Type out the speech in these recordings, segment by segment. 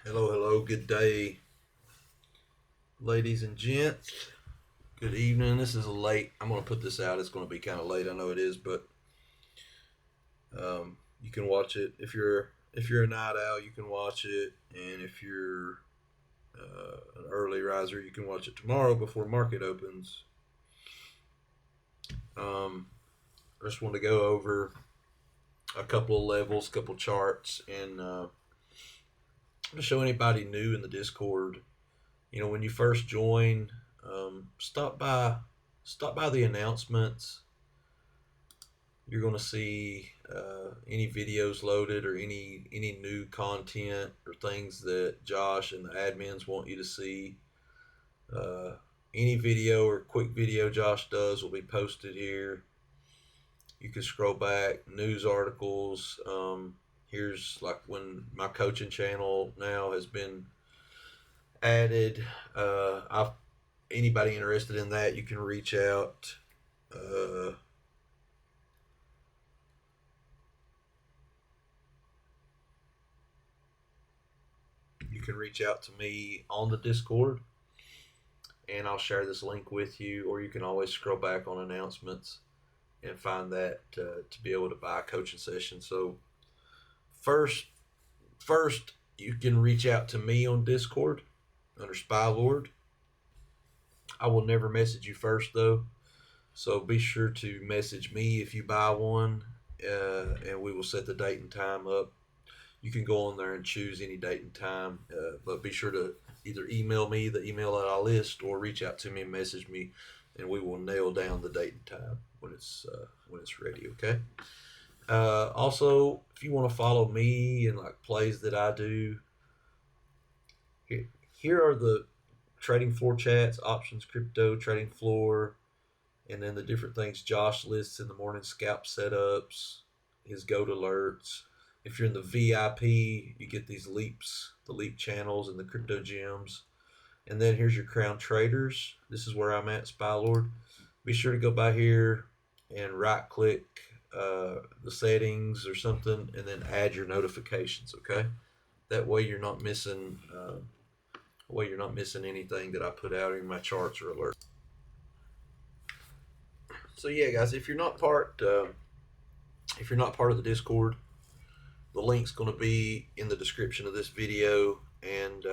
Hello, hello, good day, ladies and gents. Good evening. This is late. I'm going to put this out. It's going to be kind of late. I know it is, but you can watch it if you're a night owl. You can watch it, and if you're an early riser, you can watch it tomorrow before market opens. I just want to go over a couple of levels, a couple of charts, and to show anybody new in the Discord. When you first join, stop by the announcements. You're going to see any videos loaded or any new content or things that Josh and the admins want you to see. Uh, any video or quick video Josh does will be posted here. You can scroll back, news articles. Here's like when my coaching channel now has been added. Anybody interested in that, you can reach out. Uh, you can reach out to me on the Discord, and I'll share this link with you. Or you can always scroll back on announcements and find that to be able to buy a coaching session. So first, first you can reach out to me on Discord under Spy Lord. I will never message you first though, so be sure to message me if you buy one, and we will set the date and time up. You can go on there and choose any date and time, but be sure to either email me the email that I list or reach out to me and message me, and we will nail down the date and time when it's ready. Okay. Also, if you want to follow me and like plays that I do, here are the trading floor chats, options, crypto, trading floor, and then the different things Josh lists in the morning, scalp setups, his goat alerts. If you're in the VIP, you get these leaps, the leap channels, and the crypto gems. And then here's your crown traders. This is where I'm at, Spy Lord. Be sure to go by here and right click the settings or something, and then add your notifications. Okay, that way you're not missing. Way you're not missing anything that I put out in my charts or alerts. So yeah, guys, if you're not part of the Discord, the link's going to be in the description of this video, and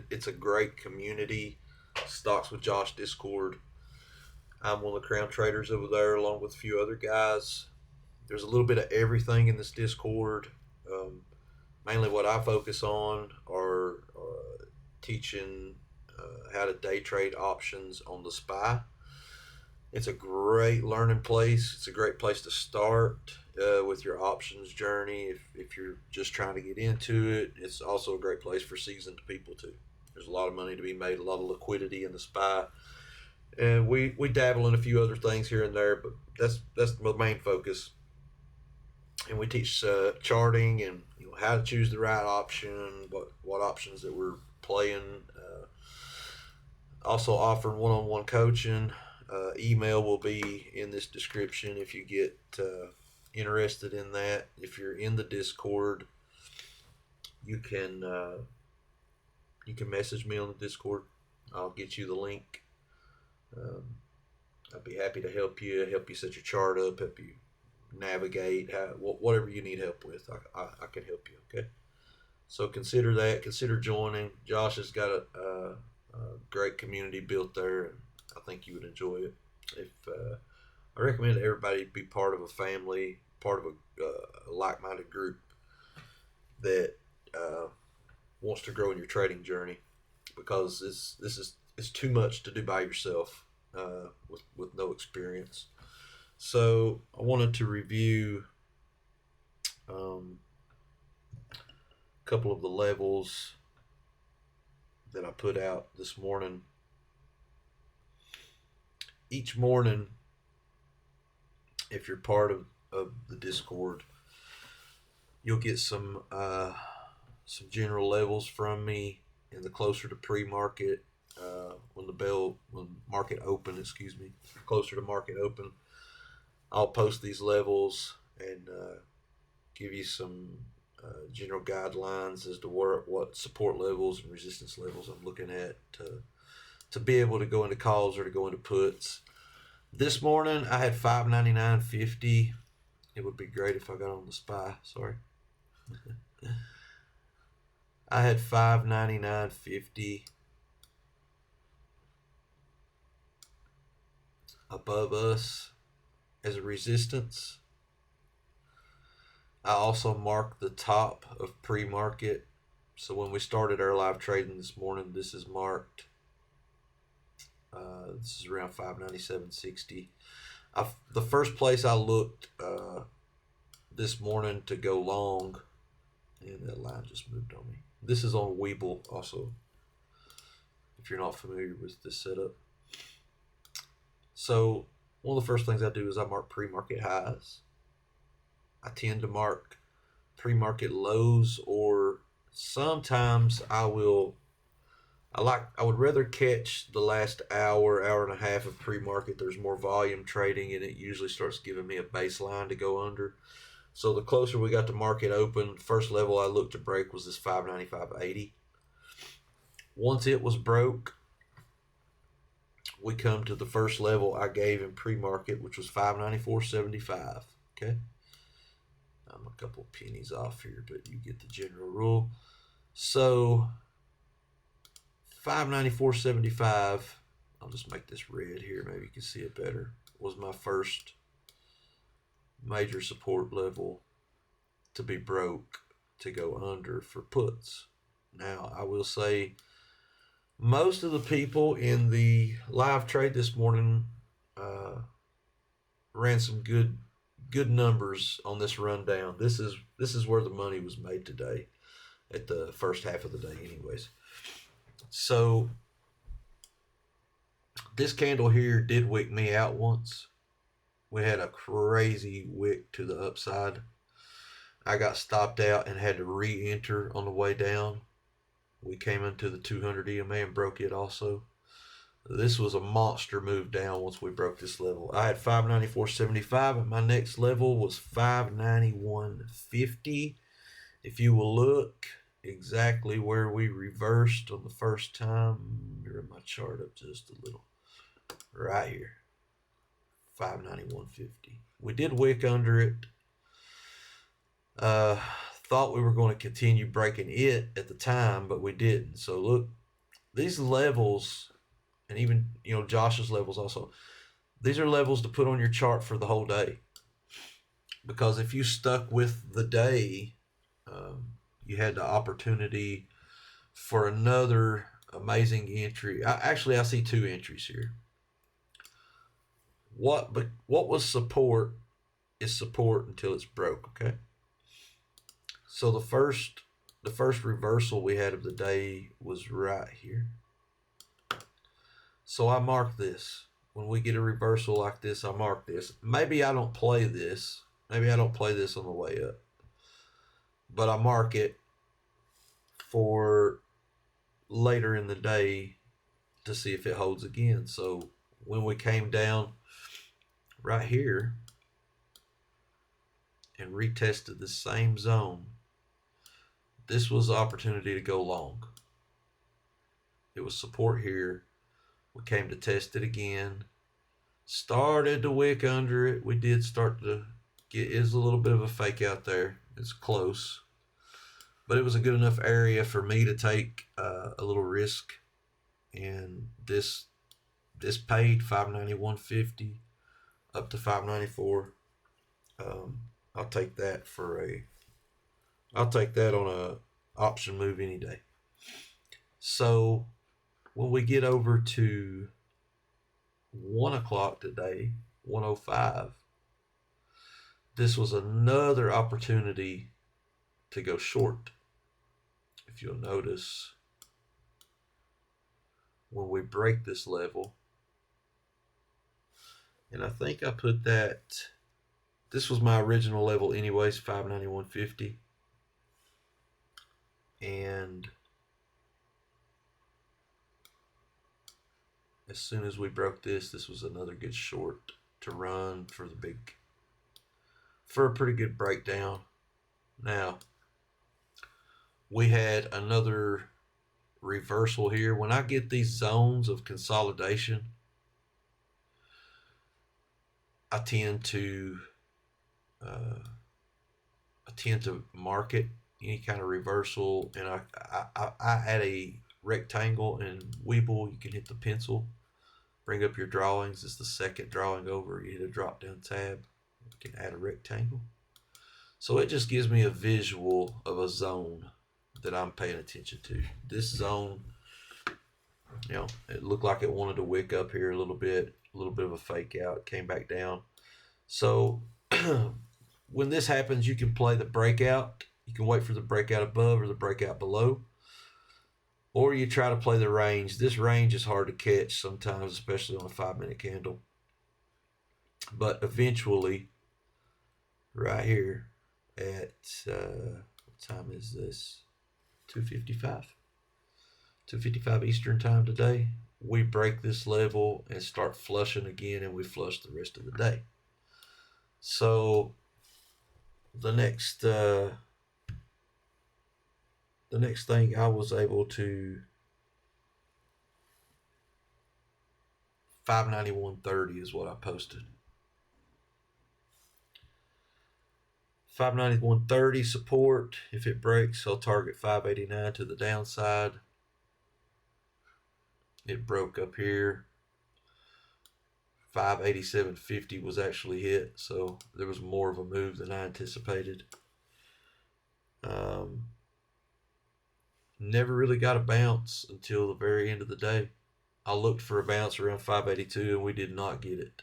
it's a great community. Stocks with Josh Discord. I'm one of the crown traders over there, along with a few other guys. There's a little bit of everything in this Discord. Mainly, what I focus on are teaching how to day trade options on the SPY. It's a great learning place. It's a great place to start with your options journey if you're just trying to get into it. It's also a great place for seasoned people too. There's a lot of money to be made, a lot of liquidity in the SPY, and we dabble in a few other things here and there, but that's the main focus. And we teach charting and how to choose the right option, what options that we're playing. Also offering one-on-one coaching. Email will be in this description if you get interested in that. If you're in the Discord, you can message me on the Discord. I'll get you the link. Um, I'd be happy to help you set your chart up, help you navigate, whatever you need help with. I can help you. Okay. So consider that. Consider joining. Josh has got a great community built there, and I think you would enjoy it. If I recommend everybody be part of a family, part of a like-minded group that wants to grow in your trading journey, because this is it's too much to do by yourself with no experience. So I wanted to review a couple of the levels that I put out this morning. Each morning, if you're part of the Discord, you'll get some general levels from me, and the closer to pre-market, when market open, excuse me, closer to market open, I'll post these levels and give you some general guidelines as to what support levels and resistance levels I'm looking at to be able to go into calls or to go into puts. This morning I had 599.50. It would be great if I got on the SPY. Sorry. I had 599.50 above us as a resistance. I also marked the top of pre-market. So when we started our live trading this morning, this is marked. This is around 597.60. The first place I looked this morning to go long, and that line just moved on me. This is on Webull also, if you're not familiar with this setup. So one of the first things I do is I mark pre-market highs. I tend to mark pre-market lows, or sometimes I would rather catch the last hour and a half of pre-market. There's more volume trading, and it usually starts giving me a baseline to go under. So the closer we got to market open, first level I looked to break was this 595.80. Once it was broke, we come to the first level I gave in pre-market, which was 594.75. Okay, I'm a couple pennies off here, but you get the general rule. So 594.75, I'll just make this red here, maybe you can see it better, was my first major support level to be broke to go under for puts. Now I will say most of the people in the live trade this morning ran some good numbers on this rundown. This is where the money was made today, at the first half of the day anyways. So this candle here did wick me out once. We had a crazy wick to the upside. I got stopped out and had to re-enter on the way down. We came into the 200 EMA and broke it also. This was a monster move down once we broke this level. I had 594.75, and my next level was 591.50. If you will look exactly where we reversed on the first time, mirror my chart up just a little. Right here. 591.50. We did wick under it. Thought we were going to continue breaking it at the time, but we didn't. So look, these levels, and even Josh's levels also, these are levels to put on your chart for the whole day. Because if you stuck with the day, you had the opportunity for another amazing entry. I see two entries here. What was support is support until it's broke, okay? So the first reversal we had of the day was right here. So I mark this. When we get a reversal like this, I mark this. Maybe I don't play this. Maybe I don't play this on the way up. But I mark it for later in the day to see if it holds again. So when we came down right here and retested the same zone, this was the opportunity to go long. It was support here. We came to test it again. Started to wick under it. We did start to get, it's a little bit of a fake out there. It's close. But it was a good enough area for me to take a little risk. And this paid 591.50 up to 594. I'll take that on a option move any day. So when we get over to 1 o'clock today, 1:05, this was another opportunity to go short. If you'll notice, when we break this level, and I think I put that, this was my original level anyways, 591.50. And as soon as we broke this was another good short to run for a pretty good breakdown. Now, we had another reversal here. When I get these zones of consolidation, I tend to market any kind of reversal, and I add a rectangle, and Webull, you can hit the pencil, bring up your drawings. It's the second drawing over. You hit a drop down tab, you can add a rectangle. So it just gives me a visual of a zone that I'm paying attention to. This zone, it looked like it wanted to wick up here a little bit of a fake out. It came back down. So when this happens, you can play the breakout. You can wait for the breakout above or the breakout below. Or you try to play the range. This range is hard to catch sometimes, especially on a 5-minute candle. But eventually, right here at, what time is this? 2:55. 2:55 Eastern time today. We break this level and start flushing again, and we flush the rest of the day. So the next thing I was able to 591.30 is what I posted. 591.30 support. If it breaks, I'll target 589 to the downside. It broke up here. 587.50 was actually hit, so there was more of a move than I anticipated. Never really got a bounce until the very end of the day. I looked for a bounce around 582 and we did not get it.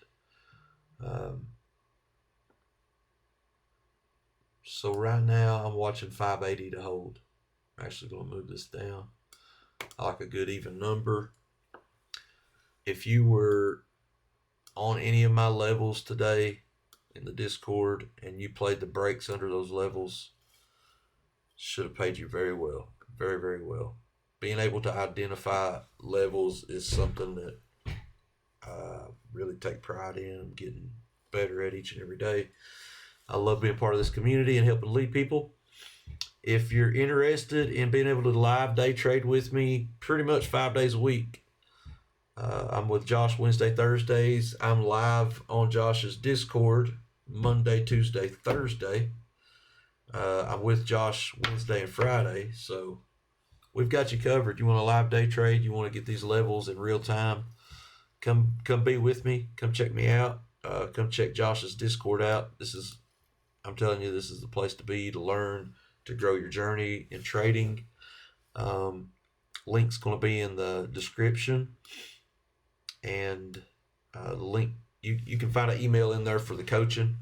So right now I'm watching 580 to hold. I'm actually going to move this down. I like a good even number. If you were on any of my levels today in the Discord and you played the breaks under those levels, should have paid you very well. Very, very well. Being able to identify levels is something that I really take pride in. I'm getting better at each and every day. I love being part of this community and helping lead people. If you're interested in being able to live day trade with me pretty much 5 days a week, I'm with Josh Wednesday, Thursdays. I'm live on Josh's Discord Monday, Tuesday, Thursday. I'm with Josh Wednesday and Friday, so we've got you covered. You want a live day trade? You want to get these levels in real time? Come be with me. Come check me out. Come check Josh's Discord out. I'm telling you, this is the place to be to learn, to grow your journey in trading. Link's going to be in the description, and the link you can find an email in there for the coaching.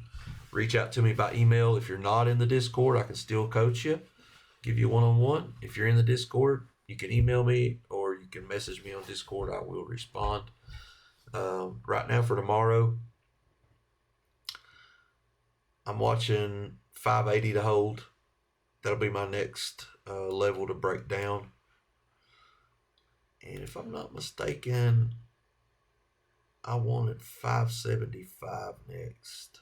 Reach out to me by email. If you're not in the Discord, I can still coach you, give you one-on-one. If you're in the Discord, you can email me or you can message me on Discord. I will respond. Right now for tomorrow, I'm watching 580 to hold. That'll be my next level to break down. And if I'm not mistaken, I wanted 575 next.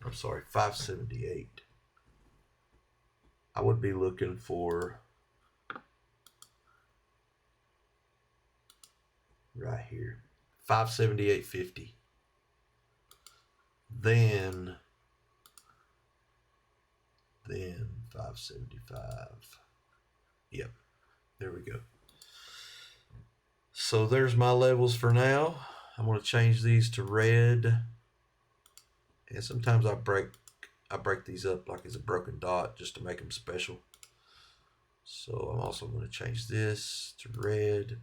I'm sorry, 578. I would be looking for right here, 578.50. Then 575. Yep, there we go. So there's my levels for now. I'm going to change these to red. And sometimes I break these up like it's a broken dot just to make them special. So I'm also going to change this to red.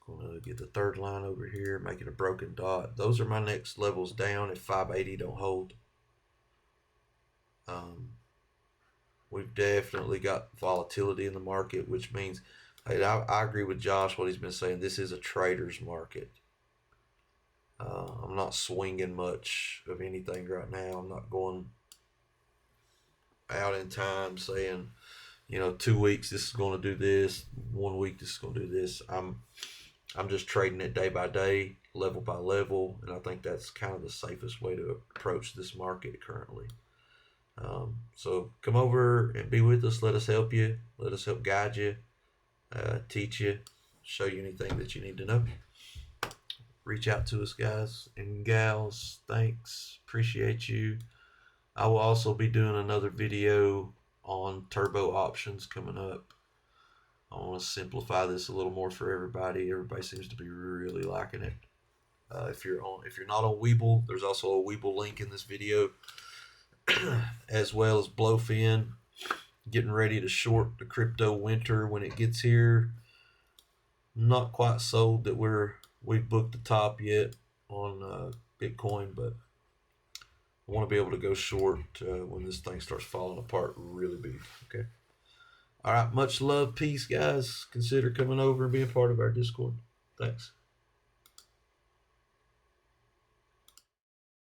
Going to get the third line over here, make it a broken dot. Those are my next levels down if 580 don't hold. We've definitely got volatility in the market, which means, hey, I agree with Josh what he's been saying. This is a trader's market. I'm not swinging much of anything right now. I'm not going out in time saying, 2 weeks this is going to do this, 1 week this is going to do this. I'm I'm just trading it day by day, level by level, and I think that's kind of the safest way to approach this market currently. So come over and be with us. Let us help you. Let us help guide you, teach you, show you anything that you need to know. Reach out to us, guys and gals. Thanks. Appreciate you. I will also be doing another video on turbo options coming up. I want to simplify this a little more for everybody. Everybody seems to be really liking it. If you're not on Webull, there's also a Webull link in this video, as well as Blowfin. Getting ready to short the crypto winter when it gets here. Not quite sold that we've booked the top yet on Bitcoin, but I want to be able to go short when this thing starts falling apart really big. Okay. All right. Much love. Peace, guys. Consider coming over and being part of our Discord. Thanks.